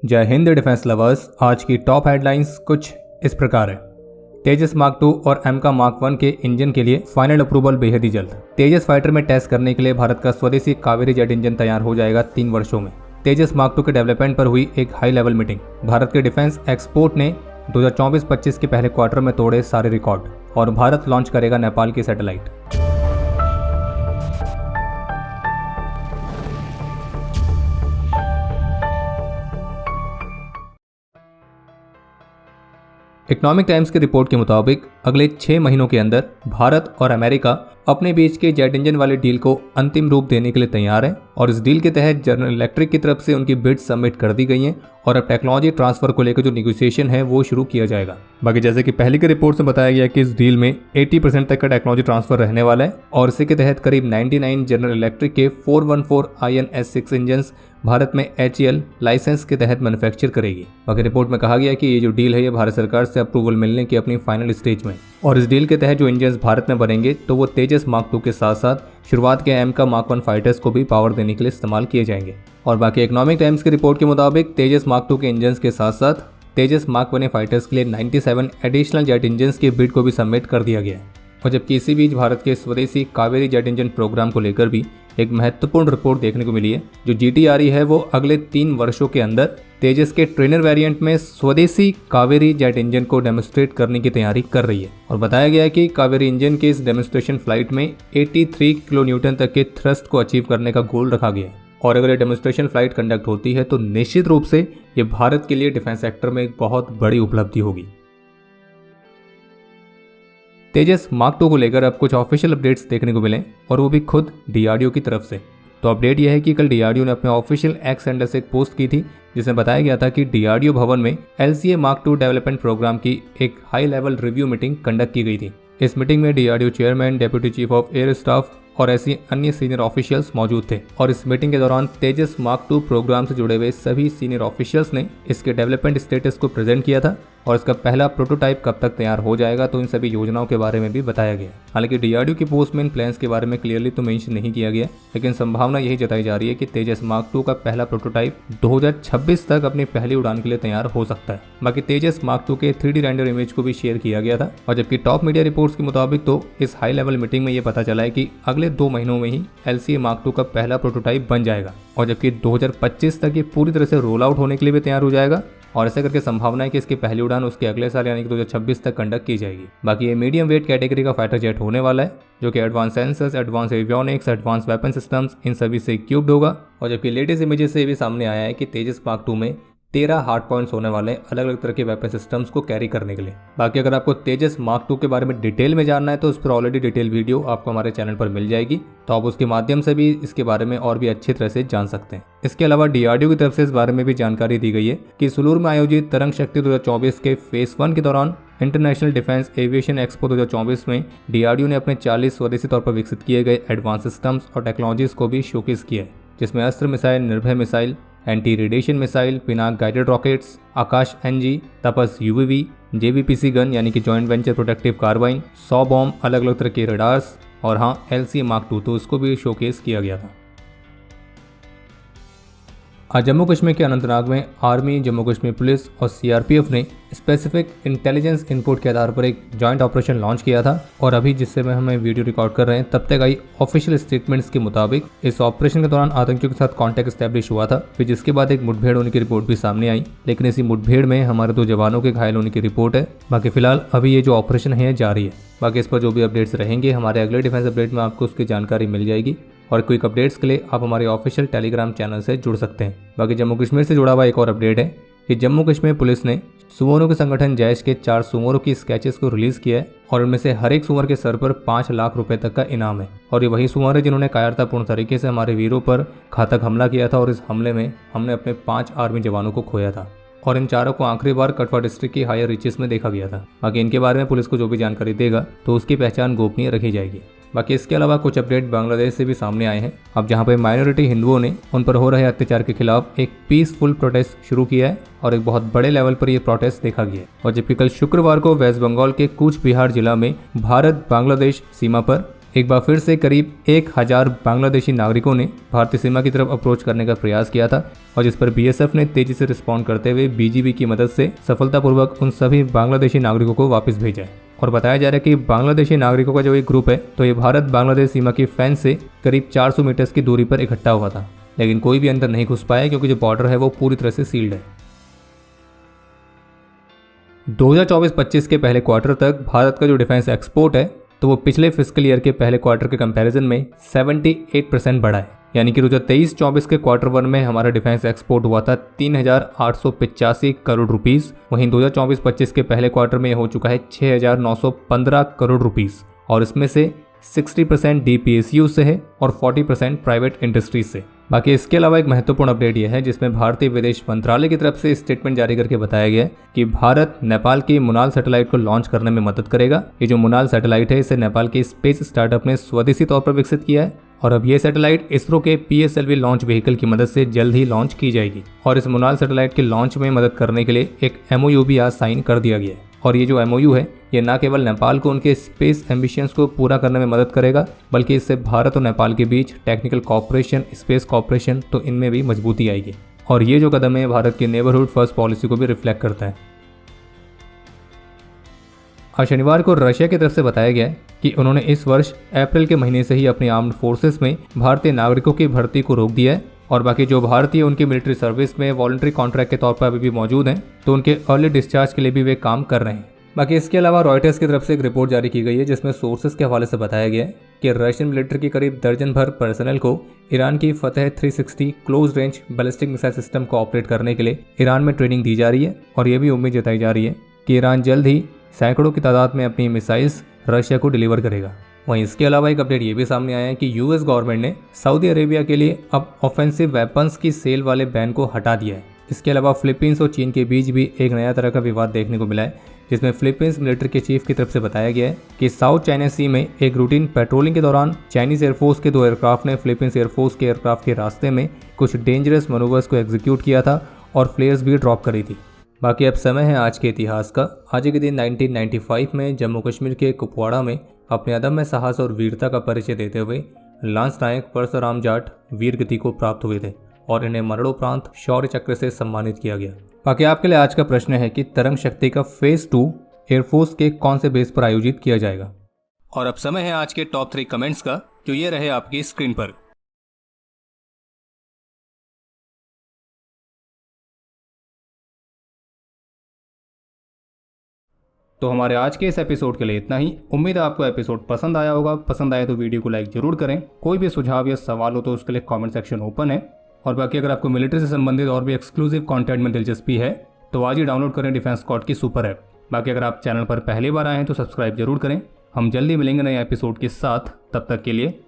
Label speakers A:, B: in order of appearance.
A: जय Hind defence lovers. आज की टॉप हेडलाइंस कुछ इस प्रकार है। तेजस मार्क 2 और एमका मार्क 1 के इंजन के लिए फाइनल अप्रूवल बेहद ही जल्द। तेजस फाइटर में टेस्ट करने के लिए भारत का स्वदेशी कावेरी जेट इंजन तैयार हो जाएगा 3 वर्षों में। तेजस मार्क 2 के डेवलपमेंट पर हुई एक हाई लेवल मीटिंग। भारत के डिफेंस एक्सपोर्ट ने 2024-25 के पहले क्वार्टर में तोड़े सारे रिकॉर्ड और भारत लॉन्च करेगा नेपाल की सैटेलाइट। इकोनॉमिक टाइम्स की रिपोर्ट के मुताबिक अगले 6 महीनों के अंदर भारत और अमेरिका अपने बीच के जेट इंजन वाले डील को अंतिम रूप देने के लिए तैयार हैं और इस डील के तहत जनरल इलेक्ट्रिक की तरफ से उनकी बिड सबमिट कर दी गई हैं और अब टेक्नोलॉजी ट्रांसफर को लेकर जो निगोशिएशन है वो शुरू किया जाएगा। बाकी जैसे कि पहले की रिपोर्ट से बताया गया कि इस डील में 80% तक का टेक्नोलॉजी ट्रांसफर रहने वाला है और इसी के तहत करीब 99 जनरल इलेक्ट्रिक के 414 INS-6 इंजन भारत में HAL लाइसेंस के तहत मैन्युफैक्चर करेगी। बाकी रिपोर्ट में कहा गया कि ये जो डील है ये भारत सरकार से अप्रूवल मिलने की अपनी फाइनल स्टेज में और इस डील के तहत जो इंजन भारत में बनेंगे तो वो तेजस मार्क 2 के साथ साथ शुरुआत के एमका मार्क 1 फाइटर्स को भी पावर देने के लिए इस्तेमाल किए जाएंगे। और बाकी इकोनॉमिक टाइम्स की रिपोर्ट के मुताबिक तेजस मार्क 2 के इंजन के साथ साथ तेजस मार्क 1 फाइटर्स के लिए 97 एडिशनल जेट इंजन की बिड को भी सबमिट कर दिया गया है। और जबकि इसी बीच भारत के स्वदेशी कावेरी जेट इंजन प्रोग्राम को लेकर भी एक महत्वपूर्ण रिपोर्ट देखने को मिली है। जो GTRE है वो अगले 3 वर्षों के अंदर तेजस के ट्रेनर वेरिएंट में स्वदेशी कावेरी जेट इंजन को डेमोन्स्ट्रेट करने की तैयारी कर रही है और बताया गया है कि कावेरी इंजन के इस डेमोन्स्ट्रेशन फ्लाइट में 83 किलो न्यूटन तक के थ्रस्ट को अचीव करने का गोल रखा गया है और अगर ये डेमोन्स्ट्रेशन फ्लाइट कंडक्ट होती है तो निश्चित रूप से ये भारत के लिए डिफेंस सेक्टर में एक बहुत बड़ी उपलब्धि होगी। तेजस मार्क 2 को लेकर अब कुछ ऑफिशियल अपडेट्स देखने को मिले और वो भी खुद DRDO की तरफ से। तो अपडेट यह है कि कल DRDO ने अपने ऑफिशियल एक्स हैंडल से एक पोस्ट की थी जिसमें बताया गया था कि DRDO भवन में LCA मार्क 2 डेवलपमेंट प्रोग्राम की एक high level review meeting conduct की गई थी। इस मीटिंग में DRDO chairman, deputy chief of air staff और ऐसे अन्य सीनियर ऑफिशियल्स मौजूद थे और इस मीटिंग के दौरान तेजस मार्क 2 प्रोग्राम से जुड़े हुए सभी सीनियर ऑफिशियल्स ने इसके डेवलपमेंट स्टेटस को प्रेजेंट किया था और इसका पहला प्रोटोटाइप कब तक तैयार हो जाएगा तो इन सभी योजनाओं के बारे में भी बताया गया। हालांकि DRDO की पोस्ट में इन प्लान्स के बारे में क्लियरली तो मेंशन नहीं किया गया, लेकिन संभावना यही जताई जा रही है कि तेजस मार्क 2 का पहला प्रोटोटाइप 2026 तक अपनी पहली उड़ान के लिए तैयार हो सकता है। बाकी तेजस मार्क 2 के 3D रेंडर इमेज को भी शेयर किया गया था और जबकि टॉप मीडिया रिपोर्ट्स के मुताबिक तो इस हाई लेवल मीटिंग में ये पता चला है कि अगले 2 महीनों में ही LCA मार्क 2 का पहला प्रोटोटाइप बन जाएगा और जबकि 2025 तक ये पूरी तरह से रोल आउट होने के लिए भी तैयार हो जाएगा और ऐसा करके संभावना है कि इसकी पहली उड़ान उसके अगले साल यानी कि 2026 तक कंडक्ट की जाएगी। बाकी ये मीडियम वेट कैटेगरी का फाइटर जेट होने वाला है जो कि advance sensors, advance avionics, advance weapon systems in सभी से इक्विप्ड होगा और जबकि लेटेस्ट इमेजेस से भी सामने आया है कि तेजस मार्क 2 में 13 हार्ड पॉइंट्स होने वाले हैं अलग अलग तरह के वेपन सिस्टम्स को कैरी करने के लिए। बाकी अगर आपको तेजस मार्क 2 के बारे में डिटेल में जानना है तो उस पर ऑलरेडी डिटेल वीडियो आपको हमारे चैनल पर मिल जाएगी, तो आप उसके माध्यम से भी इसके बारे में और भी अच्छी तरह से जान सकते हैं। इसके अलावा DRDO की तरफ से इस बारे में भी जानकारी दी गई है कि सुलूर में आयोजित तरंग शक्ति 2024 के फेज 1 के दौरान इंटरनेशनल डिफेंस एविएशन एक्सपो 2024 में DRDO ने अपने 40 स्वदेशी तौर पर विकसित किए गए एडवांस सिस्टम्स और टेक्नोलॉजीज को भी शोकेस किया है, जिसमें Astra missile, Nirbhay missile, anti radiation missile, Pinaka guided rockets, Akash NG, Tapas UAV, JVPC gun यानी कि joint venture protective carbine, 100 bomb, अलग अलग तरह के रडार्स और हाँ LCA मार्क 2 तो इसको भी शोकेस किया गया था। आज जम्मू कश्मीर के अनंतनाग में आर्मी, जम्मू कश्मीर पुलिस और CRPF ने स्पेसिफिक इंटेलिजेंस इनपुट के आधार पर एक जॉइंट ऑपरेशन लॉन्च किया था और अभी जिससे में हमें वीडियो रिकॉर्ड कर रहे हैं तब तक आई ऑफिशियल स्टेटमेंट्स के मुताबिक इस ऑपरेशन के दौरान आतंकियों के साथ कॉन्टैक्ट एस्टैब्लिश हुआ था, फिर जिसके बाद एक मुठभेड़ होने की रिपोर्ट भी सामने आई, लेकिन इसी मुठभेड़ में हमारे 2 जवानों के घायल होने की रिपोर्ट है। बाकी फिलहाल अभी ये जो ऑपरेशन है जारी है। बाकी इस पर जो भी अपडेट्स रहेंगे हमारे अगले डिफेंस अपडेट में आपको उसकी जानकारी मिल जाएगी और क्विक अपडेट्स के लिए आप हमारे ऑफिशियल टेलीग्राम चैनल से जुड़ सकते हैं। बाकी जम्मू कश्मीर से जुड़ा हुआ एक और अपडेट है कि जम्मू कश्मीर पुलिस ने सुमोरों के संगठन जैश के 4 सुमोरों की स्केचेस को रिलीज किया है और उनमें से हर एक सुमर के सर पर 5 लाख रुपए तक का इनाम है और ये वही सुमर है जिन्होंने कायरतापूर्ण तरीके से हमारे वीरों पर घातक हमला किया था और इस हमले में हमने अपने 5 आर्मी जवानों को खोया था और इन चारों को आखिरी बार कठुआ डिस्ट्रिक्ट की हायर रीचेस में देखा गया था। बाकी इनके बारे में पुलिस को जो भी जानकारी देगा तो उसकी पहचान गोपनीय रखी जाएगी। बाकी इसके अलावा कुछ अपडेट बांग्लादेश से भी सामने आए हैं, अब जहां पर माइनॉरिटी हिंदुओं ने उन पर हो रहे अत्याचार के खिलाफ एक पीसफुल प्रोटेस्ट शुरू किया है और एक बहुत बड़े लेवल पर यह प्रोटेस्ट देखा गया और जबकि कल शुक्रवार को वेस्ट बंगाल के कूच बिहार जिला में भारत बांग्लादेश सीमा पर एक बार फिर से करीब 1000 बांग्लादेशी नागरिकों ने भारतीय सीमा की तरफ अप्रोच करने का प्रयास किया था और जिस पर बीएसएफ ने तेजी से रिस्पॉन्ड करते हुए बीजीबी की मदद से सफलतापूर्वक उन सभी बांग्लादेशी नागरिकों को वापस भेजा। और बताया जा रहा है कि बांग्लादेशी नागरिकों का जो एक ग्रुप है तो ये भारत बांग्लादेश सीमा की फेंस से करीब 400 मीटर्स की दूरी पर इकट्ठा हुआ था, लेकिन कोई भी अंदर नहीं घुस पाया क्योंकि जो बॉर्डर है वो पूरी तरह से सील्ड है। 2024-25 के पहले क्वार्टर तक भारत का जो डिफेंस एक्सपोर्ट है तो वो पिछले फिस्कल ईयर के पहले क्वार्टर के कंपैरिजन में 78% बढ़ा है। यानी कि 2023-24 के क्वार्टर वन में हमारा डिफेंस एक्सपोर्ट हुआ था 3885 करोड़ रुपीस, वहीं 2024-25 के पहले क्वार्टर में हो चुका है 6915 करोड़ रुपीस और इसमें से 60% डीपीएसयू से है और 40% प्राइवेट इंडस्ट्रीज से। बाकी इसके अलावा एक महत्वपूर्ण अपडेट यह है जिसमें भारतीय विदेश मंत्रालय की तरफ से स्टेटमेंट जारी करके बताया गया है कि भारत नेपाल की मुनाल सैटेलाइट को लॉन्च करने में मदद करेगा। ये जो मुनाल सैटेलाइट है इसे नेपाल के स्पेस स्टार्टअप ने स्वदेशी तौर पर विकसित किया है और अब ये सैटेलाइट इसरो के PSLV लॉन्च व्हीकल की मदद से जल्द ही लॉन्च की जाएगी और इस मुनाल सैटेलाइट के लॉन्च में मदद करने के लिए एक MOU भी आज साइन कर दिया गया है। और ये जो MOU है ये न केवल नेपाल को उनके स्पेस एम्बिशंस को पूरा करने में मदद करेगा बल्कि इससे भारत और नेपाल के बीच टेक्निकल कॉपरेशन, स्पेस कॉपरेशन तो इनमें भी मजबूती आएगी और ये जो कदम है भारत की नेबरहुड फर्स्ट पॉलिसी को भी रिफ्लेक्ट करता है। आज शनिवार को रशिया की तरफ से बताया गया है कि उन्होंने इस वर्ष अप्रैल के महीने से ही अपनी आर्म्ड फोर्सेस में भारतीय नागरिकों की भर्ती को रोक दिया है और बाकी जो भारतीय उनकी मिलिट्री सर्विस में वॉलंटरी कॉन्ट्रैक्ट के तौर पर अभी भी मौजूद हैं तो उनके अर्ली डिस्चार्ज के लिए भी वे काम कर रहे हैं। बाकी इसके अलावा रॉयटर्स की तरफ से एक रिपोर्ट जारी की गई है जिसमें सोर्सेस के हवाले से बताया गया है कि रशियन मिलिट्री की करीब दर्जन भर पर्सनल को ईरान की फतेह 360 close range ballistic missile system को ऑपरेट करने के लिए ईरान में ट्रेनिंग दी जा रही है और ये भी उम्मीद जताई जा रही है कि ईरान जल्द ही सैकड़ों की तादाद में अपनी मिसाइल्स रशिया को डिलीवर करेगा। वहीं इसके अलावा एक अपडेट ये भी सामने आया है कि यूएस गवर्नमेंट ने सऊदी अरेबिया के लिए अब ऑफेंसिव वेपन्स की सेल वाले बैन को हटा दिया है। इसके अलावा फिलीपींस और चीन के बीच भी एक नया तरह का विवाद देखने को मिला है जिसमें फिलीपींस मिलिट्री के चीफ की तरफ से बताया गया है कि साउथ चाइना सी में एक रूटीन पेट्रोलिंग के दौरान चाइनीज एयरफोर्स के 2 एयरक्राफ्ट ने फिलीपींस एयरफोर्स के एयरक्राफ्ट के रास्ते में कुछ डेंजरस मनोवर्स को एग्जीक्यूट किया था और फ्लेयर्स भी ड्रॉप करी थी। बाकी अब समय है आज के इतिहास का। आज के दिन 1995 में जम्मू कश्मीर के कुपवाड़ा में अपने अदम्य साहस और वीरता का परिचय देते हुए लांस नायक परशुराम जाट वीर गति को प्राप्त हुए थे और इन्हें मरणोपरांत शौर्य चक्र से सम्मानित किया गया। बाकी आपके लिए आज का प्रश्न है कि तरंग शक्ति का फेज 2 एयरफोर्स के कौन से बेस पर आयोजित किया जाएगा। और अब समय है आज के टॉप 3 कमेंट्स का जो ये रहे आपकी स्क्रीन पर। तो हमारे आज के इस एपिसोड के लिए इतना ही। उम्मीद है आपको एपिसोड पसंद आया होगा। पसंद आए तो वीडियो को लाइक जरूर करें। कोई भी सुझाव या सवाल हो तो उसके लिए कमेंट सेक्शन ओपन है। और बाकी अगर आपको मिलिट्री से संबंधित और भी एक्सक्लूसिव कंटेंट में दिलचस्पी है तो आज ही डाउनलोड करें डिफेंस स्क्वाड की सुपर ऐप। बाकी अगर आप चैनल पर पहली बार आए हैं तो सब्सक्राइब जरूर करें। हम जल्दी मिलेंगे नए एपिसोड के साथ, तब तक के लिए